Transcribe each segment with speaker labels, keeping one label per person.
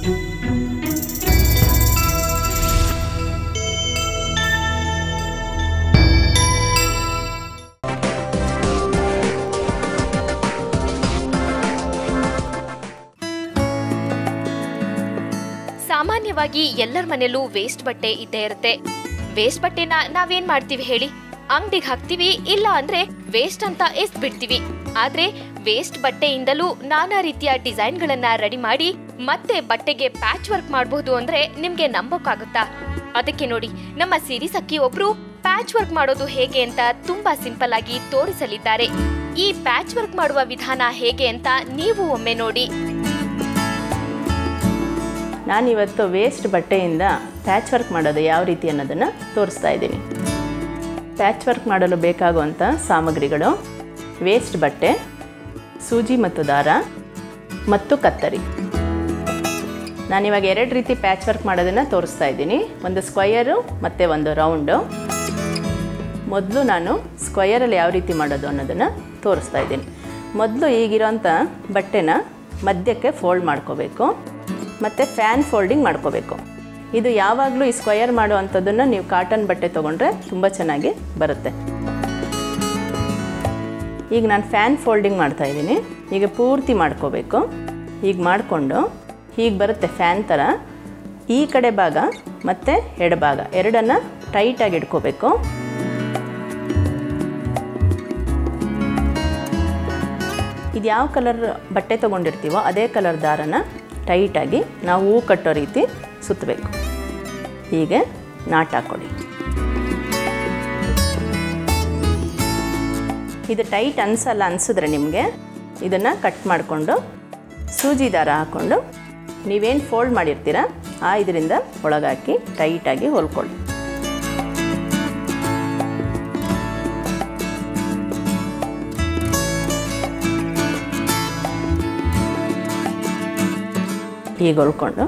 Speaker 1: ಸಾಮಾನ್ಯವಾಗಿ ಎಲ್ಲರ ಮನೆಯಲ್ಲೂ ವೇಸ್ಟ್ ಬಟ್ಟೆ ಇದ್ದೇ ಇರುತ್ತೆ. ವೇಸ್ಟ್ ಬಟ್ಟೆನ ನಾವೇನ್ ಮಾಡ್ತೀವಿ ಹೇಳಿ? ಅಂಗಡಿಗೆ ಹಾಕ್ತಿವಿ, ಇಲ್ಲ ಅಂದ್ರೆ ವೇಸ್ಟ್ ಅಂತ ಎಸ್ದ್ ಬಿಡ್ತೀವಿ. ಆದ್ರೆ ವೇಸ್ಟ್ ಬಟ್ಟೆಯಿಂದಲೂ ನಾನಾ ರೀತಿಯ ಡಿಸೈನ್ ಗಳನ್ನ ರೆಡಿ ಮಾಡಿ ಮತ್ತೆ ಬಟ್ಟೆಗೆ ಪ್ಯಾಚ್ ವರ್ಕ್ ಮಾಡಬಹುದು ಅಂದ್ರೆ ನಿಮ್ಗೆ ನಂಬೋಕ್ಕಾಗುತ್ತಾ? ಅದಕ್ಕೆ ನೋಡಿ, ನಮ್ಮ ಸಿರೀಸ್ ಅಕ್ಕಿ ಒಬ್ರು ಪ್ಯಾಚ್ ವರ್ಕ್ ಮಾಡೋದು ಹೇಗೆ ಅಂತ ತುಂಬಾ ಸಿಂಪಲ್ ಆಗಿ ತೋರಿಸಲಿದ್ದಾರೆ. ಈ ಪ್ಯಾಚ್ ವರ್ಕ್ ಮಾಡುವ ವಿಧಾನ ಹೇಗೆ ಅಂತ ನೀವು ಒಮ್ಮೆ ನೋಡಿ.
Speaker 2: ನಾನಿವತ್ತು ವೇಸ್ಟ್ ಬಟ್ಟೆಯಿಂದ ಪ್ಯಾಚ್ ವರ್ಕ್ ಮಾಡೋದು ಯಾವ ರೀತಿ ಅನ್ನೋದನ್ನು ತೋರಿಸ್ತಾ ಇದ್ದೀನಿ. ಪ್ಯಾಚ್ ವರ್ಕ್ ಮಾಡಲು ಬೇಕಾಗುವಂಥ ಸಾಮಗ್ರಿಗಳು: ವೇಸ್ಟ್ ಬಟ್ಟೆ, ಸೂಜಿ ಮತ್ತು ದಾರ ಮತ್ತು ಕತ್ತರಿ. ನಾನಿವಾಗ ಎರಡು ರೀತಿ ಪ್ಯಾಚ್ ವರ್ಕ್ ಮಾಡೋದನ್ನು ತೋರಿಸ್ತಾ ಇದ್ದೀನಿ, ಒಂದು ಸ್ಕ್ವಯರು ಮತ್ತು ಒಂದು ರೌಂಡು. ಮೊದಲು ನಾನು ಸ್ಕ್ವಯರಲ್ಲಿ ಯಾವ ರೀತಿ ಮಾಡೋದು ಅನ್ನೋದನ್ನು ತೋರಿಸ್ತಾ ಇದ್ದೀನಿ. ಮೊದಲು ಈಗಿರೋಂಥ ಬಟ್ಟೆನ ಮಧ್ಯಕ್ಕೆ ಫೋಲ್ಡ್ ಮಾಡ್ಕೋಬೇಕು ಮತ್ತು ಫ್ಯಾನ್ ಫೋಲ್ಡಿಂಗ್ ಮಾಡ್ಕೋಬೇಕು. ಇದು ಯಾವಾಗಲೂ ಈ ಸ್ಕ್ವಯರ್ ಮಾಡೋ ಅಂಥದ್ದನ್ನು ನೀವು ಕಾಟನ್ ಬಟ್ಟೆ ತೊಗೊಂಡ್ರೆ ತುಂಬ ಚೆನ್ನಾಗಿ ಬರುತ್ತೆ. ಈಗ ನಾನು ಫ್ಯಾನ್ ಫೋಲ್ಡಿಂಗ್ ಮಾಡ್ತಾಯಿದ್ದೀನಿ. ಈಗ ಪೂರ್ತಿ ಮಾಡ್ಕೋಬೇಕು. ಈಗ ಮಾಡಿಕೊಂಡು ಹೀಗೆ ಬರುತ್ತೆ ಫ್ಯಾನ್ ಥರ. ಈ ಕಡೆ ಭಾಗ ಮತ್ತು ಎಡಭಾಗ ಎರಡನ್ನು ಟೈಟಾಗಿ ಇಟ್ಕೋಬೇಕು. ಇದು ಯಾವ ಕಲರ್ ಬಟ್ಟೆ ತೊಗೊಂಡಿರ್ತೀವೋ ಅದೇ ಕಲರ್ ದಾರನ ಟೈಟಾಗಿ ನಾವು ಹೂ ಕಟ್ಟೋ ರೀತಿ ಸುತ್ತಬೇಕು. ಹೀಗೆ ನಾಟ್ ಹಾಕ್ಕೊಳ್ಳಿ. ಇದು ಟೈಟ್ ಅನಿಸಿದ್ರೆ ನಿಮಗೆ ಇದನ್ನು ಕಟ್ ಮಾಡಿಕೊಂಡು ಸೂಜಿ ದಾರ ಹಾಕ್ಕೊಂಡು ನೀವೇನು ಫೋಲ್ಡ್ ಮಾಡಿರ್ತೀರ ಆ ಇದರಿಂದ ಒಳಗಾಕಿ ಟೈಟಾಗಿ ಹೊಲ್ಕೊಳ್ಳಿ. ಹೀಗೆ ಹೊಲ್ಕೊಂಡು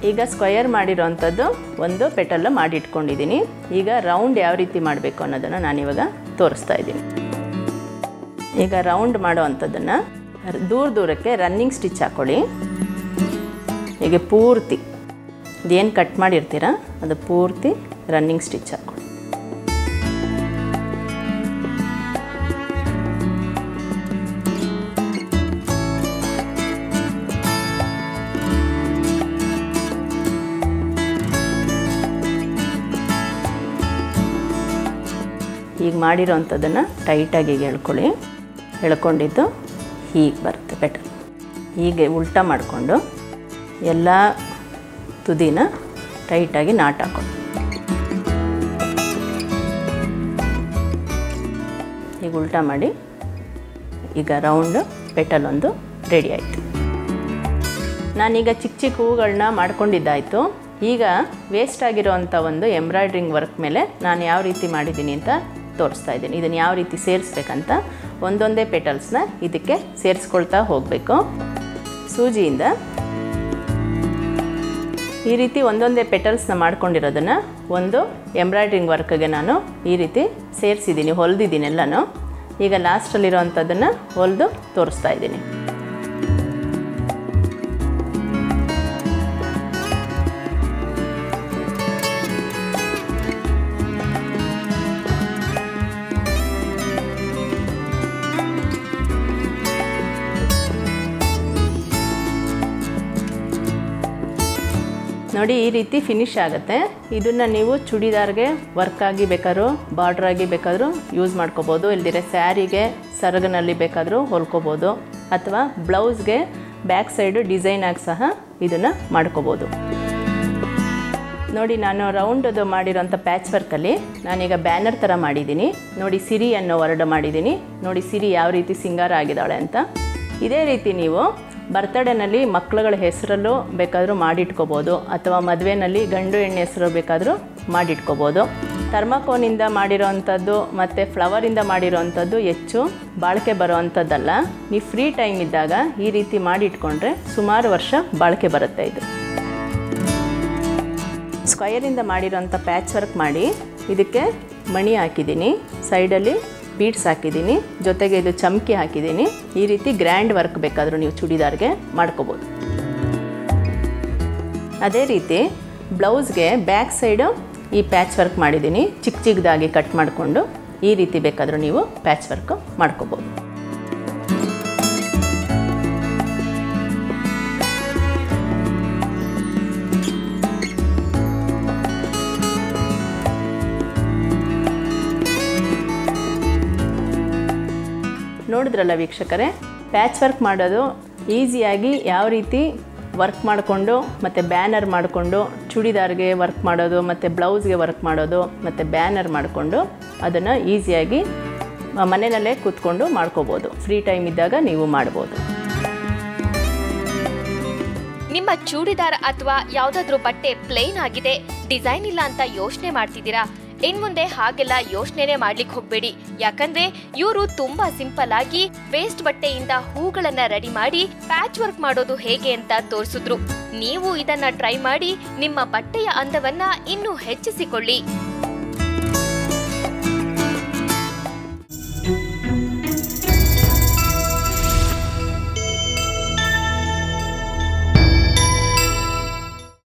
Speaker 2: ಈಗ ಸ್ಕ್ವಯರ್ ಮಾಡಿರೋವಂಥದ್ದು ಒಂದು ಪೆಟಲ್ ಮಾಡಿ ಇಟ್ಕೊಂಡಿದ್ದೀನಿ. ಈಗ ರೌಂಡ್ ಯಾವ ರೀತಿ ಮಾಡಬೇಕು ಅನ್ನೋದನ್ನು ನಾನಿವಾಗ ತೋರಿಸ್ತಾ ಇದ್ದೀನಿ. ಈಗ ರೌಂಡ್ ಮಾಡೋ ಅಂಥದ್ದನ್ನು ದೂರಕ್ಕೆ ರನ್ನಿಂಗ್ ಸ್ಟಿಚ್ ಹಾಕ್ಕೊಳ್ಳಿ. ಹೀಗೆ ಪೂರ್ತಿ ಇದೇನು ಕಟ್ ಮಾಡಿರ್ತೀರ ಅದು ಪೂರ್ತಿ ರನ್ನಿಂಗ್ ಸ್ಟಿಚ್ ಹಾಕ್ಕೊಳ್ಳಿ. ಈಗ ಮಾಡಿರೋವಂಥದ್ದನ್ನು ಟೈಟಾಗಿ ಎಳ್ಕೊಳ್ಳಿ. ಎಳ್ಕೊಂಡಿದ್ದು ಹೀಗೆ ಬರುತ್ತೆ ಪೆಟಲ್. ಹೀಗೆ ಉಲ್ಟಾ ಮಾಡಿಕೊಂಡು ಎಲ್ಲ ತುದಿನ ಟೈಟಾಗಿ ನಾಟ್ ಹಾಕ್ಕೊಳ್ಳಿ. ಈಗ ಉಲ್ಟಾ ಮಾಡಿ ಈಗ ರೌಂಡ್ ಪೆಟಲ್ ಒಂದು ರೆಡಿ ಆಯಿತು. ನಾನೀಗ ಚಿಕ್ಕ ಚಿಕ್ಕ ಹೂಗಳನ್ನ ಮಾಡ್ಕೊಂಡಿದ್ದಾಯಿತು. ಈಗ ವೇಸ್ಟ್ ಆಗಿರೋವಂಥ ಒಂದು ಎಂಬ್ರಾಯ್ಡ್ರಿಂಗ್ ವರ್ಕ್ ಮೇಲೆ ನಾನು ಯಾವ ರೀತಿ ಮಾಡಿದ್ದೀನಿ ಅಂತ ತೋರಿಸ್ತಾ ಇದ್ದೀನಿ. ಇದನ್ನು ಯಾವ ರೀತಿ ಸೇರಿಸ್ಬೇಕಂತ ಒಂದೊಂದೇ ಪೆಟಲ್ಸ್ನ ಇದಕ್ಕೆ ಸೇರಿಸ್ಕೊಳ್ತಾ ಹೋಗಬೇಕು. ಸೂಜಿಯಿಂದ ಈ ರೀತಿ ಒಂದೊಂದೇ ಪೆಟಲ್ಸ್ನ ಮಾಡ್ಕೊಂಡಿರೋದನ್ನು ಒಂದು ಎಂಬ್ರಾಯ್ಡ್ರಿಂಗ್ ವರ್ಕ್ಗೆ ನಾನು ಈ ರೀತಿ ಸೇರಿಸಿದ್ದೀನಿ, ಹೊಲಿದಿದ್ದೀನಿ ಎಲ್ಲನೂ. ಈಗ ಲಾಸ್ಟಲ್ಲಿರೋವಂಥದ್ದನ್ನು ಹೊಲಿದು ತೋರಿಸ್ತಾ ಇದ್ದೀನಿ. ನೋಡಿ ಈ ರೀತಿ ಫಿನಿಶ್ ಆಗುತ್ತೆ. ಇದನ್ನು ನೀವು ಚೂಡಿದಾರ್ಗೆ ವರ್ಕ್ ಆಗಿ ಬೇಕಾದ್ರೂ ಬಾರ್ಡ್ರ್ ಆಗಿ ಬೇಕಾದರೂ ಯೂಸ್ ಮಾಡ್ಕೋಬೋದು, ಇಲ್ದಿರೆ ಸ್ಯಾರಿಗೆ ಸರಗನಲ್ಲಿ ಬೇಕಾದರೂ ಹೊಲ್ಕೋಬೋದು, ಅಥವಾ ಬ್ಲೌಸ್ಗೆ ಬ್ಯಾಕ್ ಸೈಡು ಡಿಸೈನ್ ಆಗಿ ಸಹ ಇದನ್ನು ಮಾಡ್ಕೋಬೋದು. ನೋಡಿ ನಾನು ರೌಂಡದು ಮಾಡಿರೋಂಥ ಪ್ಯಾಚ್ ವರ್ಕಲ್ಲಿ ನಾನೀಗ ಬ್ಯಾನರ್ ಥರ ಮಾಡಿದ್ದೀನಿ. ನೋಡಿ ಸಿರಿ ಅನ್ನೋ ವರ್ಡ್ ಮಾಡಿದ್ದೀನಿ. ನೋಡಿ ಸಿರಿ ಯಾವ ರೀತಿ ಸಿಂಗಾರ ಆಗಿದ್ದಾಳೆ ಅಂತ. ಇದೇ ರೀತಿ ನೀವು ಬರ್ತ್ಡೇನಲ್ಲಿ ಮಕ್ಕಳುಗಳ ಹೆಸರಲ್ಲೂ ಬೇಕಾದರೂ ಮಾಡಿಟ್ಕೋಬೋದು, ಅಥವಾ ಮದುವೆನಲ್ಲಿ ಗಂಡು ಹೆಣ್ಣು ಹೆಸರು ಬೇಕಾದರೂ ಮಾಡಿಟ್ಕೋಬೋದು. ಥರ್ಮಾಕೋನಿಂದ ಮಾಡಿರೋವಂಥದ್ದು ಮತ್ತು ಫ್ಲವರಿಂದ ಮಾಡಿರೋವಂಥದ್ದು ಹೆಚ್ಚು ಬಾಳಿಕೆ ಬರೋವಂಥದ್ದಲ್ಲ. ನೀವು ಫ್ರೀ ಟೈಮ್ ಇದ್ದಾಗ ಈ ರೀತಿ ಮಾಡಿಟ್ಕೊಂಡ್ರೆ ಸುಮಾರು ವರ್ಷ ಬಾಳಿಕೆ ಬರುತ್ತೆ. ಇದು ಸ್ಕ್ವಯರಿಂದ ಮಾಡಿರೋಂಥ ಪ್ಯಾಚ್ ವರ್ಕ್ ಮಾಡಿ ಇದಕ್ಕೆ ಮಣಿ ಹಾಕಿದ್ದೀನಿ, ಸೈಡಲ್ಲಿ ಬೀಡ್ಸ್ ಹಾಕಿದ್ದೀನಿ, ಜೊತೆಗೆ ಇದು ಚಮಕಿ ಹಾಕಿದ್ದೀನಿ. ಈ ರೀತಿ ಗ್ರ್ಯಾಂಡ್ ವರ್ಕ್ ಬೇಕಾದರೂ ನೀವು ಚೂಡಿದಾರ್ಗೆ ಮಾಡ್ಕೋಬೋದು. ಅದೇ ರೀತಿ ಬ್ಲೌಸ್ಗೆ ಬ್ಯಾಕ್ ಸೈಡು ಈ ಪ್ಯಾಚ್ ವರ್ಕ್ ಮಾಡಿದ್ದೀನಿ. ಚಿಕ್ಕ ಚಿಕ್ಕದಾಗಿ ಕಟ್ ಮಾಡಿಕೊಂಡು ಈ ರೀತಿ ಬೇಕಾದರೂ ನೀವು ಪ್ಯಾಚ್ ವರ್ಕ್ ಮಾಡ್ಕೋಬೋದು. ನೋಡಿದ್ರಲ್ಲ ವೀಕ್ಷಕರೇ, ಪ್ಯಾಚ್ ವರ್ಕ್ ಮಾಡೋದು ಈಸಿಯಾಗಿ ಯಾವ ರೀತಿ ವರ್ಕ್ ಮಾಡಿಕೊಂಡು ಮತ್ತು ಬ್ಯಾನರ್ ಮಾಡಿಕೊಂಡು ಚೂಡಿದಾರ್ಗೆ ವರ್ಕ್ ಮಾಡೋದು ಮತ್ತು ಬ್ಲೌಸ್ಗೆ ವರ್ಕ್ ಮಾಡೋದು ಮತ್ತು ಬ್ಯಾನರ್ ಮಾಡಿಕೊಂಡು ಅದನ್ನು ಈಸಿಯಾಗಿ ಮನೆಯಲ್ಲೇ ಕೂತ್ಕೊಂಡು ಮಾಡ್ಕೋಬೋದು. ಫ್ರೀ ಟೈಮ್ ಇದ್ದಾಗ ನೀವು ಮಾಡ್ಬೋದು.
Speaker 1: ನಿಮ್ಮ ಚೂಡಿದಾರ್ ಅಥವಾ ಯಾವುದಾದ್ರೂ ಬಟ್ಟೆ ಪ್ಲೇನ್ ಆಗಿದೆ, ಡಿಸೈನ್ ಇಲ್ಲ ಅಂತ ಯೋಚನೆ ಮಾಡ್ತಿದ್ದೀರಾ? ಇನ್ಮುಂದೆ ಹಾಗೆಲ್ಲ ಯೋಚನೆ ಮಾಡ್ಲಿಕ್ಕೆ ಹೋಗ್ಬೇಡಿ. ಯಾಕಂದ್ರೆ ಇವರು ತುಂಬಾ ಸಿಂಪಲ್ ಆಗಿ ವೇಸ್ಟ್ ಬಟ್ಟೆಯಿಂದ ಹೂಗಳನ್ನ ರೆಡಿ ಮಾಡಿ ಪ್ಯಾಚ್ ವರ್ಕ್ ಮಾಡೋದು ಹೇಗೆ ಅಂತ ತೋರಿಸಿದ್ರು. ನೀವು ಇದನ್ನ ಟ್ರೈ ಮಾಡಿ ನಿಮ್ಮ ಬಟ್ಟೆಯ ಅಂದವನ್ನ ಇನ್ನೂ ಹೆಚ್ಚಿಸಿಕೊಳ್ಳಿ.